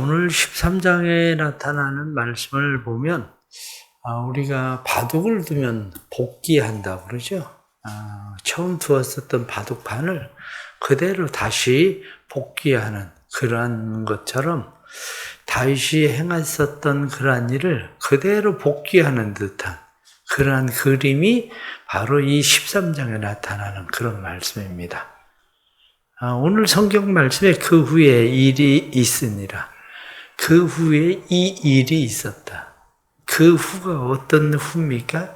오늘 13장에 나타나는 말씀을 보면 우리가 바둑을 두면 복귀한다고 그러죠. 처음 두었었던 바둑판을 그대로 다시 복귀하는 그러한 것처럼 다윗이 행했었던 그러한 일을 그대로 복귀하는 듯한 그러한 그림이 바로 이 13장에 나타나는 그런 말씀입니다. 오늘 성경 말씀에 그 후에 일이 있으니라. 그 후에 이 일이 있었다. 그 후가 어떤 후입니까?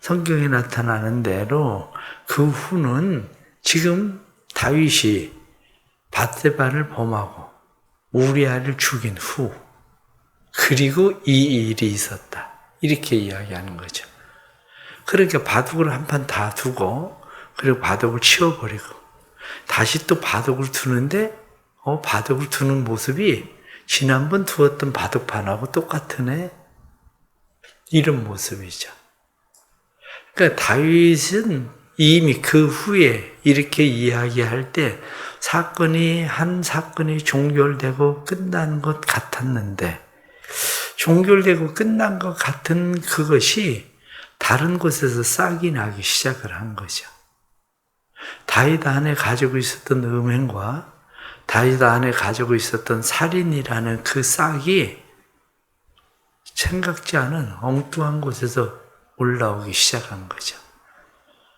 성경에 나타나는 대로 그 후는 지금 다윗이 밧세바를 범하고 우리아를 죽인 후, 그리고 이 일이 있었다. 이렇게 이야기하는 거죠. 그러니까 바둑을 한 판 다 두고 그리고 바둑을 치워버리고 다시 또 바둑을 두는데 바둑을 두는 모습이 지난번 두었던 바둑판하고 똑같으네. 이런 모습이죠. 그러니까 다윗은 이미 그 후에 이렇게 이야기할 때 한 사건이 종결되고 끝난 것 같았는데 종결되고 끝난 것 같은 그것이 다른 곳에서 싹이 나기 시작을 한 거죠. 다윗 안에 가지고 있었던 음행과 다윗 안에 가지고 있었던 살인이라는 그 싹이 생각지 않은 엉뚱한 곳에서 올라오기 시작한 거죠.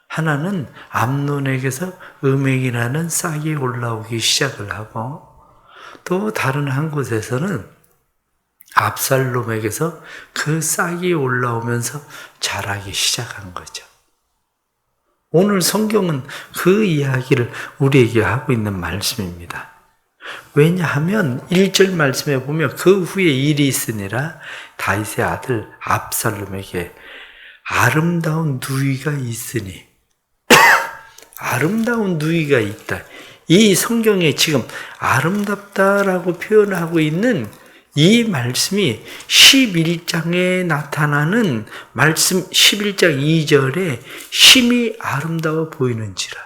하나는 암논에게서 음행이라는 싹이 올라오기 시작을 하고 또 다른 한 곳에서는 압살롬에게서 그 싹이 올라오면서 자라기 시작한 거죠. 오늘 성경은 그 이야기를 우리에게 하고 있는 말씀입니다. 왜냐하면 1절 말씀에 보면 그 후에 일이 있으니라 다윗의 아들 압살롬에게 아름다운 누이가 있으니 아름다운 누이가 있다. 이 성경에 지금 아름답다라고 표현하고 있는 이 말씀이 11장에 나타나는 말씀 11장 2절에 심히 아름다워 보이는지라.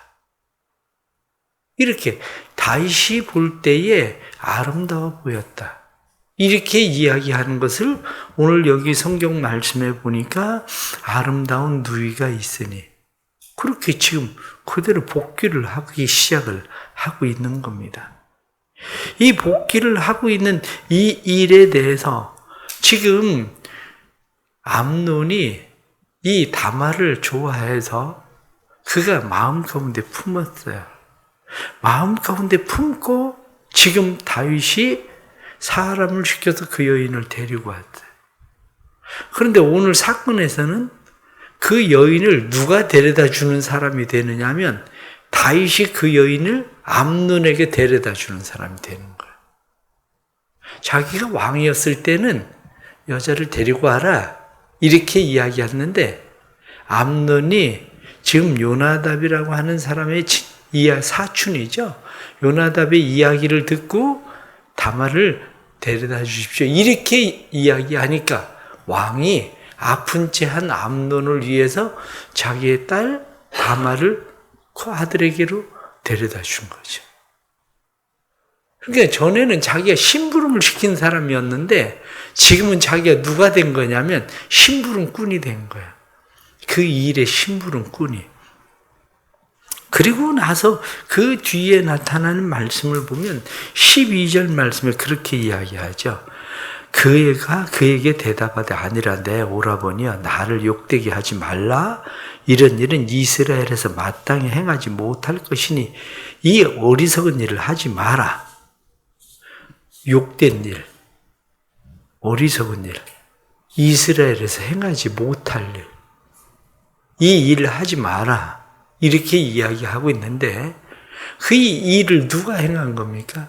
이렇게 다윗이 볼 때에 아름다워 보였다. 이렇게 이야기하는 것을 오늘 여기 성경 말씀에 보니까 아름다운 누이가 있으니 그렇게 지금 그대로 복귀를 하기 시작을 하고 있는 겁니다. 이 복귀를 하고 있는 이 일에 대해서 지금 암논이 이 다말을 좋아해서 그가 마음 가운데 품었어요. 마음 가운데 품고 지금 다윗이 사람을 시켜서 그 여인을 데리고 왔어요. 그런데 오늘 사건에서는 그 여인을 누가 데려다 주는 사람이 되느냐 하면 다윗이 그 여인을 암논에게 데려다 주는 사람이 되는 거예요. 자기가 왕이었을 때는 여자를 데리고 와라 이렇게 이야기했는데 암논이 지금 요나답이라고 하는 사람의 사촌이죠. 요나답의 이야기를 듣고 다말을 데려다 주십시오. 이렇게 이야기하니까 왕이 아픈 채 한 암논을 위해서 자기의 딸 다말을 그 아들에게로 데려다 준 거죠. 그러니까 전에는 자기가 심부름을 시킨 사람이었는데 지금은 자기가 누가 된 거냐면 심부름꾼이 된 거야. 그 일의 심부름꾼이. 그리고 나서 그 뒤에 나타나는 말씀을 보면 12절 말씀에 그렇게 이야기하죠. 그애가 그에게 대답하되 아니라 내 오라버니여 나를 욕되게 하지 말라. 이런 일은 이스라엘에서 마땅히 행하지 못할 것이니 이 어리석은 일을 하지 마라. 욕된 일, 어리석은 일, 이스라엘에서 행하지 못할 일, 이 일을 하지 마라. 이렇게 이야기하고 있는데 그 일을 누가 행한 겁니까?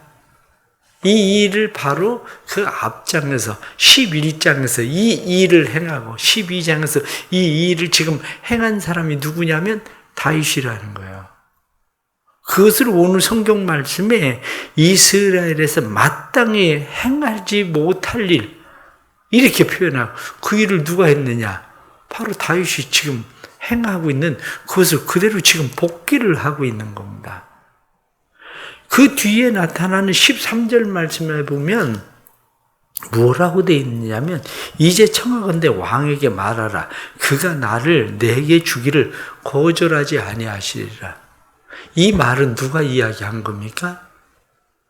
이 일을 바로 그 앞장에서 11장에서 이 일을 행하고 12장에서 이 일을 지금 행한 사람이 누구냐면 다윗이라는 거예요. 그것을 오늘 성경 말씀에 이스라엘에서 마땅히 행하지 못할 일 이렇게 표현하고 그 일을 누가 했느냐? 바로 다윗이 지금 행하고 있는 그것을 그대로 지금 복귀를 하고 있는 겁니다. 그 뒤에 나타나는 13절 말씀에 보면 뭐라고 되어 있느냐면 이제 청하건대 왕에게 말하라. 그가 나를 내게 주기를 거절하지 아니하시리라. 이 말은 누가 이야기한 겁니까?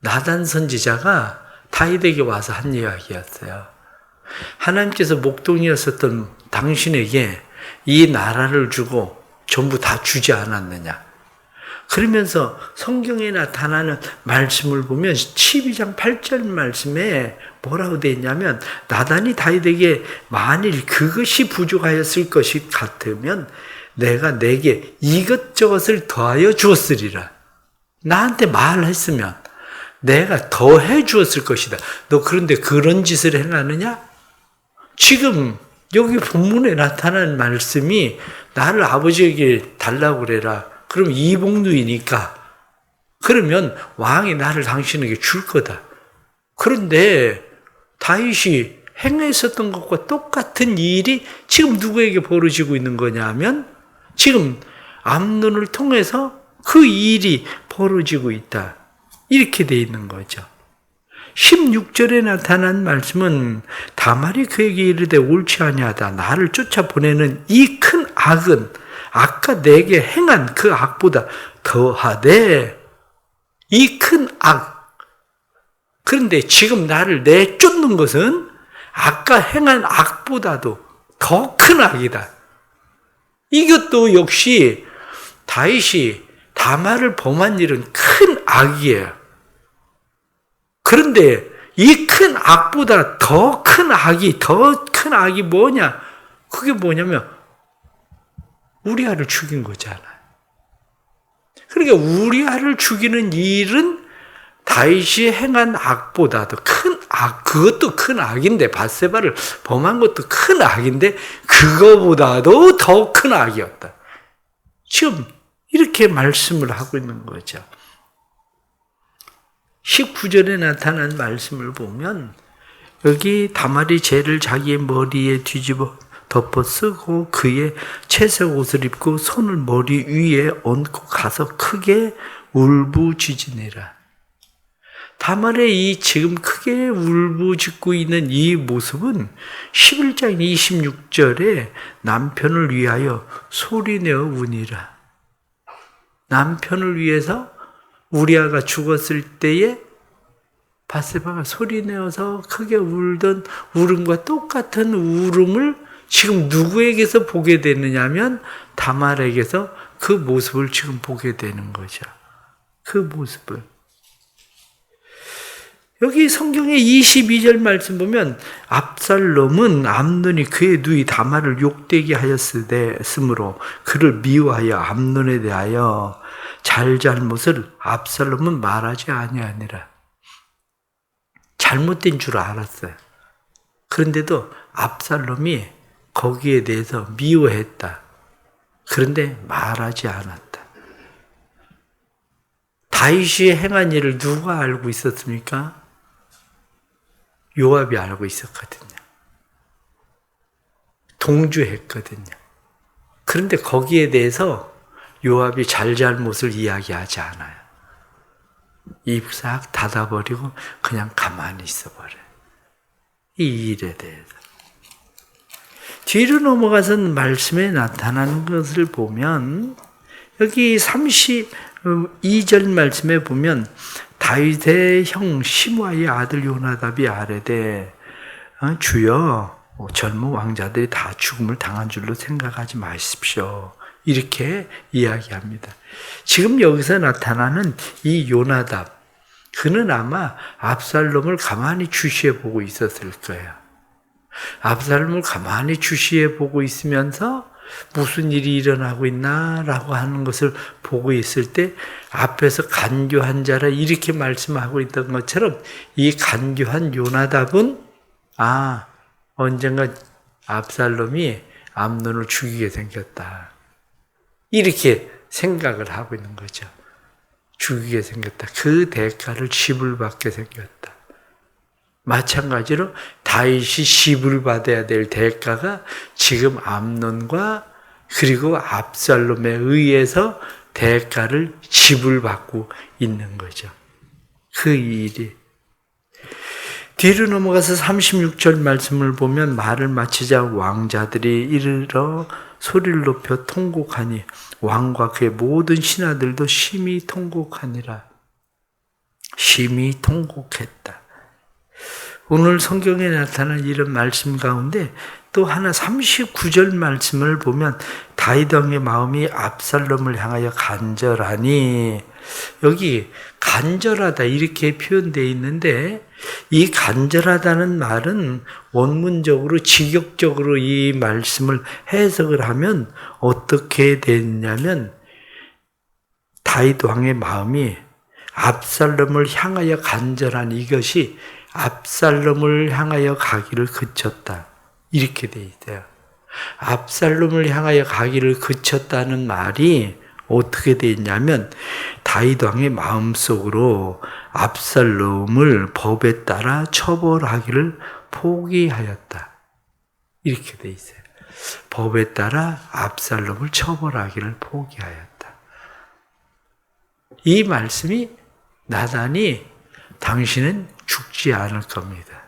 나단 선지자가 다윗에게 와서 한 이야기였어요. 하나님께서 목동이었었던 당신에게 이 나라를 주고 전부 다 주지 않았느냐. 그러면서 성경에 나타나는 말씀을 보면 12장 8절 말씀에 뭐라고 되어 있냐면 나단이 다윗에게 만일 그것이 부족하였을 것이 같으면 내가 내게 이것저것을 더하여 주었으리라. 나한테 말했으면 내가 더해 주었을 것이다. 너 그런데 그런 짓을 행하느냐? 지금 여기 본문에 나타난 말씀이 나를 아버지에게 달라고 그래라. 그럼 이복누이니까 그러면 왕이 나를 당신에게 줄 거다. 그런데 다윗이 행했었던 것과 똑같은 일이 지금 누구에게 벌어지고 있는 거냐면 지금 암논을 통해서 그 일이 벌어지고 있다. 이렇게 돼 있는 거죠. 16절에 나타난 말씀은 다말이 그에게 이르되 옳지 아니하다. 나를 쫓아보내는 이 큰 악은 아까 내게 행한 그 악보다 더하되 이 큰 악. 그런데 지금 나를 내쫓는 것은 아까 행한 악보다도 더 큰 악이다. 이것도 역시 다윗이 다말을 범한 일은 큰 악이에요. 그런데 이 큰 악보다 더 큰 악이 뭐냐? 그게 뭐냐면 우리아를 죽인 거잖아요. 그러니까 우리아를 죽이는 일은 다윗이 행한 악보다도 큰 악, 그것도 큰 악인데, 밧세바를 범한 것도 큰 악인데 그거보다도 더 큰 악이었다. 지금 이렇게 말씀을 하고 있는 거죠. 19절에 나타난 말씀을 보면 여기 다말이 재를 자기의 머리에 뒤집어 덮어 쓰고 그의 채색 옷을 입고 손을 머리 위에 얹고 가서 크게 울부짖으니라. 다말의 이 지금 크게 울부짖고 있는 이 모습은 11장 26절에 남편을 위하여 소리내어 우니라. 남편을 위해서 우리아가 죽었을 때에 밧세바가 소리내어서 크게 울던 울음과 똑같은 울음을 지금 누구에게서 보게 되느냐면 다말에게서 그 모습을 지금 보게 되는 거죠. 그 모습을. 여기 성경의 22절 말씀 보면 압살롬은 암논이 그의 누이 다말을 욕되게 하였으므로 그를 미워하여 암논에 대하여 잘못을 압살롬은 말하지 아니하니라. 잘못된 줄 알았어요. 그런데도 압살롬이 거기에 대해서 미워했다. 그런데 말하지 않았다. 다윗이 행한 일을 누가 알고 있었습니까? 요압이 알고 있었거든요. 동조했거든요. 그런데 거기에 대해서 요압이 잘못을 이야기하지 않아요. 입 싹 닫아버리고 그냥 가만히 있어버려요. 이 일에 대해서. 뒤로 넘어가서 말씀에 나타나는 것을 보면 여기 32절 말씀에 보면 다윗의 형 시므아의 아들 요나답이 아뢰되 주여 젊은 왕자들이 다 죽음을 당한 줄로 생각하지 마십시오. 이렇게 이야기합니다. 지금 여기서 나타나는 이 요나답, 그는 아마 압살롬을 가만히 주시해 보고 있었을 거예요. 압살롬을 가만히 주시해 보고 있으면서 무슨 일이 일어나고 있나라고 하는 것을 보고 있을 때 앞에서 간교한 자라 이렇게 말씀하고 있던 것처럼 이 간교한 요나답은 언젠가 압살롬이 암논을 죽이게 생겼다. 이렇게 생각을 하고 있는 거죠. 죽이게 생겼다. 그 대가를 지불받게 생겼다. 마찬가지로 다윗이 지불받아야 될 대가가 지금 암논과 그리고 압살롬에 의해서 대가를 지불받고 있는 거죠. 그 일이. 뒤로 넘어가서 36절 말씀을 보면 말을 마치자 왕자들이 이르러 소리를 높여 통곡하니 왕과 그의 모든 신하들도 심히 통곡하니라. 심히 통곡했다. 오늘 성경에 나타난 이런 말씀 가운데 또 하나 39절 말씀을 보면 다윗 왕의 마음이 압살롬을 향하여 간절하니, 여기 간절하다 이렇게 표현되어 있는데, 이 간절하다는 말은 원문적으로 직역적으로 이 말씀을 해석을 하면 어떻게 되냐면, 다윗 왕의 마음이 압살롬을 향하여 간절한 이것이 압살롬을 향하여 가기를 그쳤다, 이렇게 돼 있대요. 압살롬을 향하여 가기를 그쳤다는 말이 어떻게 돼 있냐면, 다윗 왕의 마음속으로 압살롬을 법에 따라 처벌하기를 포기하였다, 이렇게 돼 있어요. 법에 따라 압살롬을 처벌하기를 포기하였다. 이 말씀이 나단이 당신은 죽지 않을 겁니다,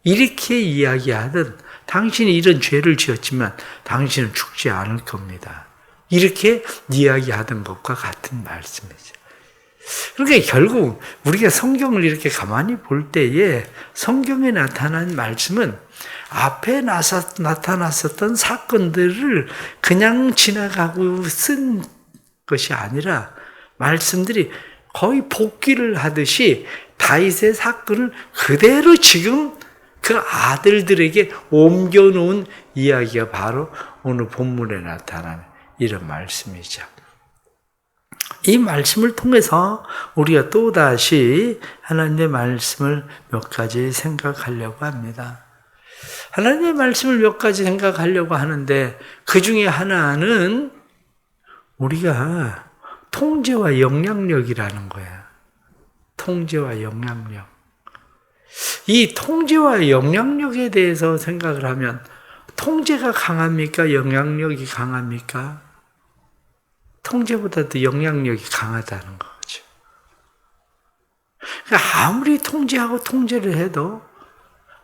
이렇게 이야기하든, 당신이 이런 죄를 지었지만 당신은 죽지 않을 겁니다, 이렇게 이야기하던 것과 같은 말씀이죠. 그러니까 결국 우리가 성경을 이렇게 가만히 볼 때에 성경에 나타난 말씀은 앞에 나타났었던 사건들을 그냥 지나가고 쓴 것이 아니라 말씀들이 거의 복기를 하듯이 다윗의 사건을 그대로 지금 그 아들들에게 옮겨놓은 이야기가 바로 오늘 본문에 나타나는 이런 말씀이죠. 이 말씀을 통해서 우리가 또다시 하나님의 말씀을 몇 가지 생각하려고 합니다. 하나님의 말씀을 몇 가지 생각하려고 하는데, 그 중에 하나는 우리가 통제와 영향력이라는 거야. 통제와 영향력. 이 통제와 영향력에 대해서 생각을 하면, 통제가 강합니까? 영향력이 강합니까? 통제보다도 영향력이 강하다는 거죠. 그러니까 아무리 통제하고 통제를 해도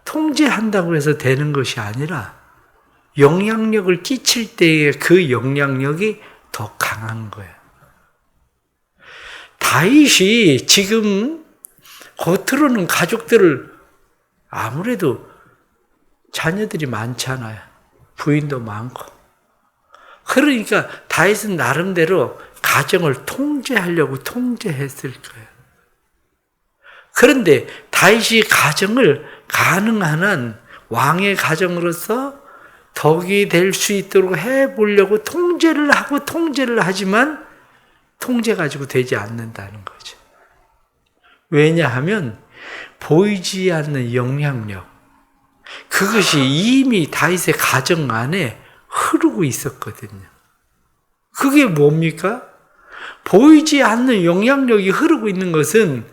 통제한다고 해서 되는 것이 아니라 영향력을 끼칠 때의 그 영향력이 더 강한 거예요. 다윗이 지금 겉으로는 가족들을, 아무래도 자녀들이 많잖아요. 부인도 많고. 그러니까 다윗은 나름대로 가정을 통제하려고 통제했을 거예요. 그런데 다윗이 가정을 가능한 한 왕의 가정으로서 덕이 될 수 있도록 해보려고 통제를 하고 통제를 하지만 통제 가지고 되지 않는다는 거죠. 왜냐하면 보이지 않는 영향력, 그것이 이미 다윗의 가정 안에 흐르고 있었거든요. 그게 뭡니까? 보이지 않는 영향력이 흐르고 있는 것은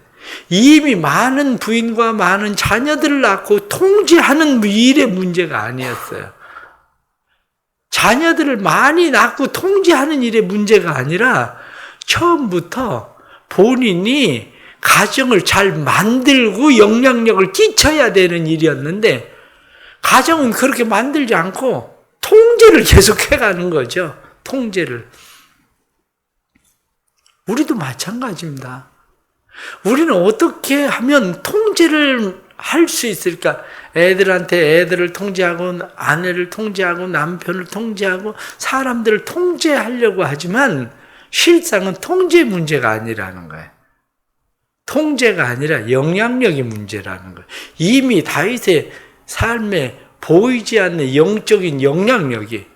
이미 많은 부인과 많은 자녀들을 낳고 통제하는 일의 문제가 아니었어요. 자녀들을 많이 낳고 통제하는 일의 문제가 아니라 처음부터 본인이 가정을 잘 만들고 영향력을 끼쳐야 되는 일이었는데, 가정은 그렇게 만들지 않고 통제를 계속 해가는 거죠. 통제를. 우리도 마찬가지입니다. 우리는 어떻게 하면 통제를 할 수 있을까? 애들한테 애들을 통제하고, 아내를 통제하고, 남편을 통제하고, 사람들을 통제하려고 하지만 실상은 통제 문제가 아니라는 거예요. 통제가 아니라 영향력이 문제라는 거예요. 이미 다윗의 삶에 보이지 않는 영적인 영향력이,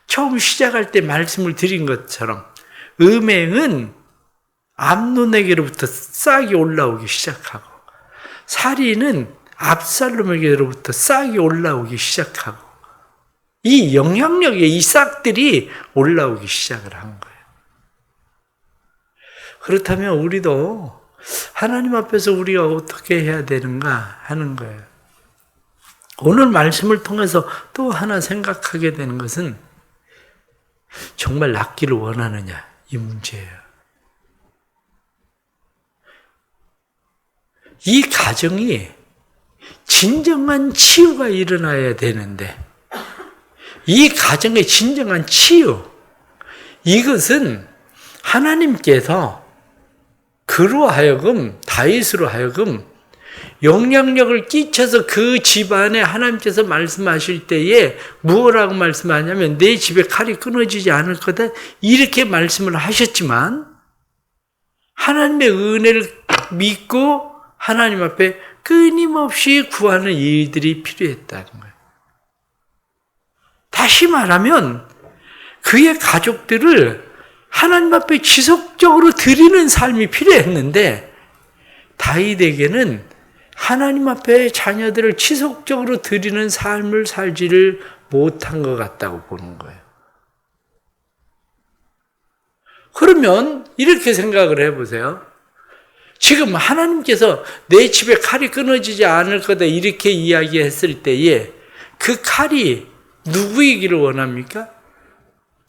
처음 시작할 때 말씀을 드린 것처럼 음행은 암논에게로부터 싹이 올라오기 시작하고, 살인은 압살롬에게로부터 싹이 올라오기 시작하고, 이 영향력의 이 싹들이 올라오기 시작을 한 거예요. 그렇다면 우리도 하나님 앞에서 우리가 어떻게 해야 되는가 하는 거예요. 오늘 말씀을 통해서 또 하나 생각하게 되는 것은, 정말 낫기를 원하느냐, 이 문제예요. 이 가정이 진정한 치유가 일어나야 되는데 이 가정의 진정한 치유, 이것은 하나님께서 그로 하여금, 다윗으로 하여금 영향력을 끼쳐서 그 집안에 하나님께서 말씀하실 때에 무엇라고 말씀하냐면 내 집에 칼이 끊어지지 않을 거다 이렇게 말씀을 하셨지만 하나님의 은혜를 믿고 하나님 앞에 끊임없이 구하는 일들이 필요했다는 거예요. 다시 말하면 그의 가족들을 하나님 앞에 지속적으로 드리는 삶이 필요했는데 다윗에게는 하나님 앞에 자녀들을 지속적으로 드리는 삶을 살지를 못한 것 같다고 보는 거예요. 그러면 이렇게 생각을 해보세요. 지금 하나님께서 내 집에 칼이 끊어지지 않을 거다 이렇게 이야기했을 때에 그 칼이 누구이기를 원합니까?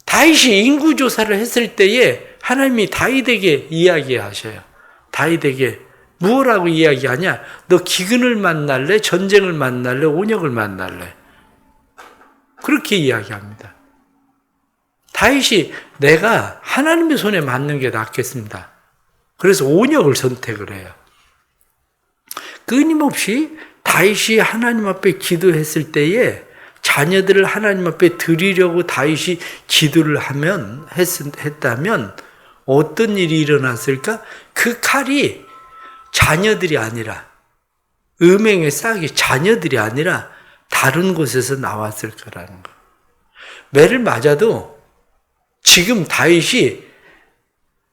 다윗이 인구조사를 했을 때에 하나님이 다윗에게 이야기하셔요. 다윗에게 무엇라고 이야기하냐? 너 기근을 만날래? 전쟁을 만날래? 온역을 만날래? 그렇게 이야기합니다. 다윗이 내가 하나님의 손에 맞는 게 낫겠습니다. 그래서 온역을 선택을 해요. 끊임없이 다윗이 하나님 앞에 기도했을 때에 자녀들을 하나님 앞에 드리려고 다윗이 기도를 했다면 어떤 일이 일어났을까? 그 칼이 자녀들이 아니라 음행의 싹이 자녀들이 아니라 다른 곳에서 나왔을 거라는 거. 매를 맞아도 지금 다윗이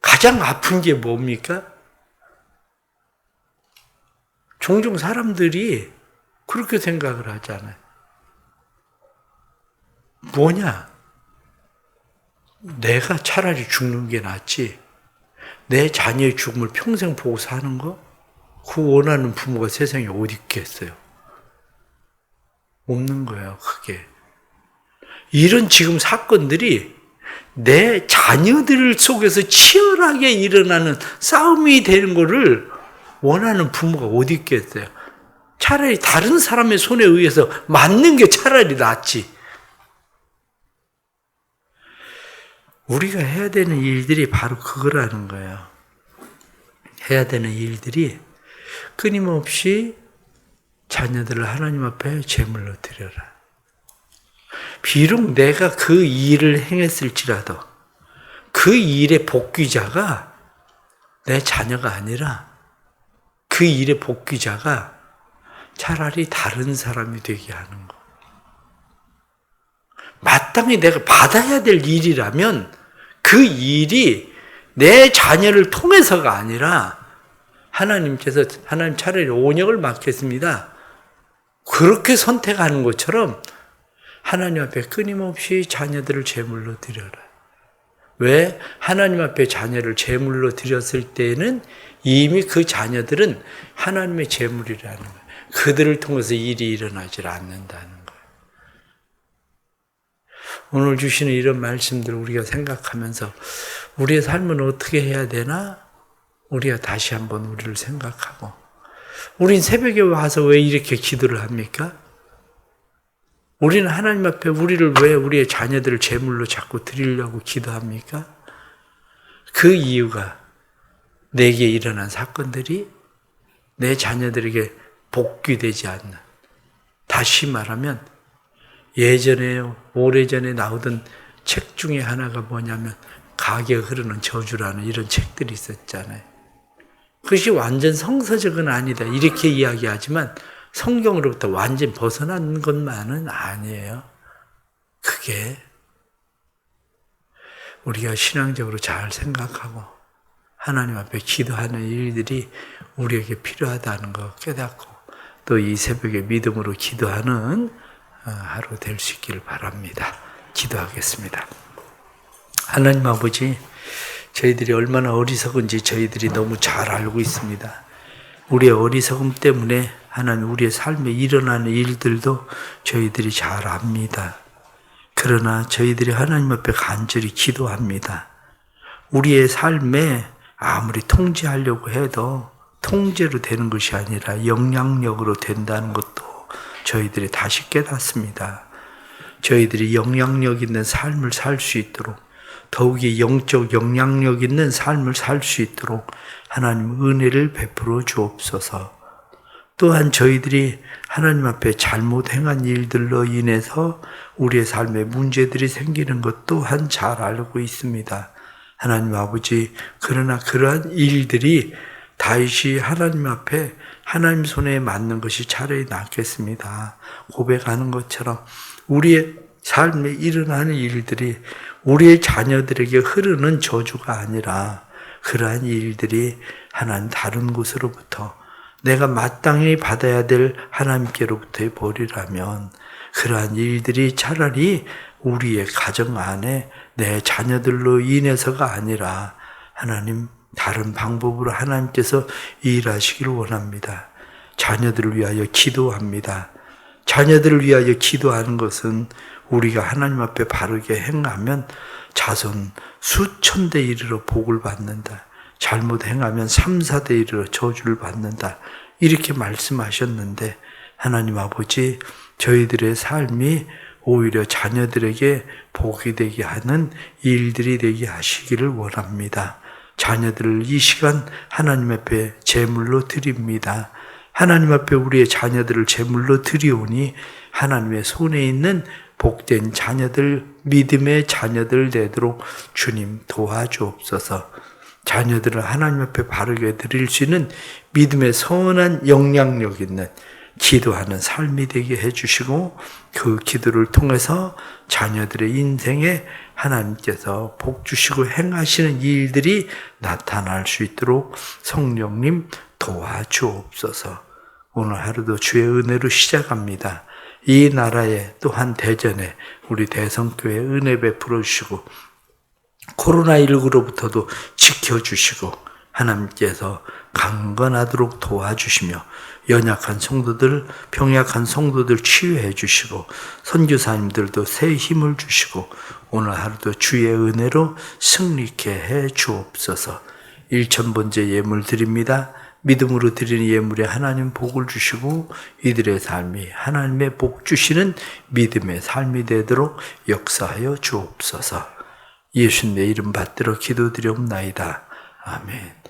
가장 아픈 게 뭡니까? 종종 사람들이 그렇게 생각을 하잖아요. 뭐냐? 내가 차라리 죽는 게 낫지. 내 자녀의 죽음을 평생 보고 사는 거? 그 원하는 부모가 세상에 어디 있겠어요? 없는 거예요, 그게. 이런 지금 사건들이 내 자녀들 속에서 치열하게 일어나는 싸움이 되는 거를 원하는 부모가 어디 있겠어요? 차라리 다른 사람의 손에 의해서 맞는 게 차라리 낫지. 우리가 해야 되는 일들이 바로 그거라는 거예요. 해야 되는 일들이 끊임없이 자녀들을 하나님 앞에 제물로 드려라. 비록 내가 그 일을 행했을지라도 그 일의 복귀자가 내 자녀가 아니라 그 일의 복귀자가 차라리 다른 사람이 되게 하는 거. 마땅히 내가 받아야 될 일이라면 그 일이 내 자녀를 통해서가 아니라 하나님께서 하나님 차라리 온역을 맡겠습니다. 그렇게 선택하는 것처럼 하나님 앞에 끊임없이 자녀들을 제물로 드려라. 왜? 하나님 앞에 자녀를 제물로 드렸을 때는 이미 그 자녀들은 하나님의 제물이라는 거예요. 그들을 통해서 일이 일어나질 않는다는 거예요. 오늘 주시는 이런 말씀들을 우리가 생각하면서 우리의 삶은 어떻게 해야 되나? 우리가 다시 한번 우리를 생각하고, 우린 새벽에 와서 왜 이렇게 기도를 합니까? 우리는 하나님 앞에 우리를 왜 우리의 자녀들을 제물로 자꾸 드리려고 기도합니까? 그 이유가 내게 일어난 사건들이 내 자녀들에게 복귀되지 않는, 다시 말하면 예전에 오래전에 나오던 책 중에 하나가 뭐냐면 가게 흐르는 저주라는 이런 책들이 있었잖아요. 그것이 완전 성서적은 아니다 이렇게 이야기하지만 성경으로부터 완전 벗어난 것만은 아니에요. 그게 우리가 신앙적으로 잘 생각하고 하나님 앞에 기도하는 일들이 우리에게 필요하다는 거 깨닫고 또 이 새벽에 믿음으로 기도하는 하루 될 수 있기를 바랍니다. 기도하겠습니다. 하나님 아버지, 저희들이 얼마나 어리석은지 저희들이 너무 잘 알고 있습니다. 우리의 어리석음 때문에 하나님 우리의 삶에 일어나는 일들도 저희들이 잘 압니다. 그러나 저희들이 하나님 앞에 간절히 기도합니다. 우리의 삶에 아무리 통제하려고 해도 통제로 되는 것이 아니라 영향력으로 된다는 것도 저희들이 다시 깨닫습니다. 저희들이 영향력 있는 삶을 살 수 있도록, 더욱이 영적 영향력 있는 삶을 살 수 있도록 하나님 은혜를 베풀어 주옵소서. 또한 저희들이 하나님 앞에 잘못 행한 일들로 인해서 우리의 삶에 문제들이 생기는 것 또한 잘 알고 있습니다. 하나님 아버지, 그러나 그러한 일들이 다시 하나님 앞에 하나님 손에 맞는 것이 차라리 낫겠습니다. 고백하는 것처럼 우리의 삶에 일어나는 일들이 우리의 자녀들에게 흐르는 저주가 아니라 그러한 일들이 하나님 다른 곳으로부터 내가 마땅히 받아야 될 하나님께로부터의 벌이라면 그러한 일들이 차라리 우리의 가정 안에 내 자녀들로 인해서가 아니라 하나님 다른 방법으로 하나님께서 일하시기를 원합니다. 자녀들을 위하여 기도합니다. 자녀들을 위하여 기도하는 것은 우리가 하나님 앞에 바르게 행하면 자손 수천 대 이르러 복을 받는다. 잘못 행하면 3, 4대 이르러 저주를 받는다. 이렇게 말씀하셨는데 하나님 아버지, 저희들의 삶이 오히려 자녀들에게 복이 되게 하는 일들이 되게 하시기를 원합니다. 자녀들을 이 시간 하나님 앞에 제물로 드립니다. 하나님 앞에 우리의 자녀들을 제물로 드리오니 하나님의 손에 있는 복된 자녀들, 믿음의 자녀들 되도록 주님 도와주옵소서. 자녀들을 하나님 앞에 바르게 드릴 수 있는 믿음의 선한 영향력 있는 기도하는 삶이 되게 해주시고, 그 기도를 통해서 자녀들의 인생에 하나님께서 복 주시고 행하시는 일들이 나타날 수 있도록 성령님 도와주옵소서. 오늘 하루도 주의 은혜로 시작합니다. 이 나라에 또한 대전에 우리 대성교회 은혜 베풀어 주시고 코로나19로부터도 지켜주시고 하나님께서 강건하도록 도와주시며 연약한 성도들, 병약한 성도들 치유해 주시고 선교사님들도 새 힘을 주시고 오늘 하루도 주의 은혜로 승리케 해 주옵소서. 1000번째 예물 드립니다. 믿음으로 드리는 예물에 하나님 복을 주시고 이들의 삶이 하나님의 복 주시는 믿음의 삶이 되도록 역사하여 주옵소서. 예수님의 이름 받들어 기도드리옵나이다. 아멘.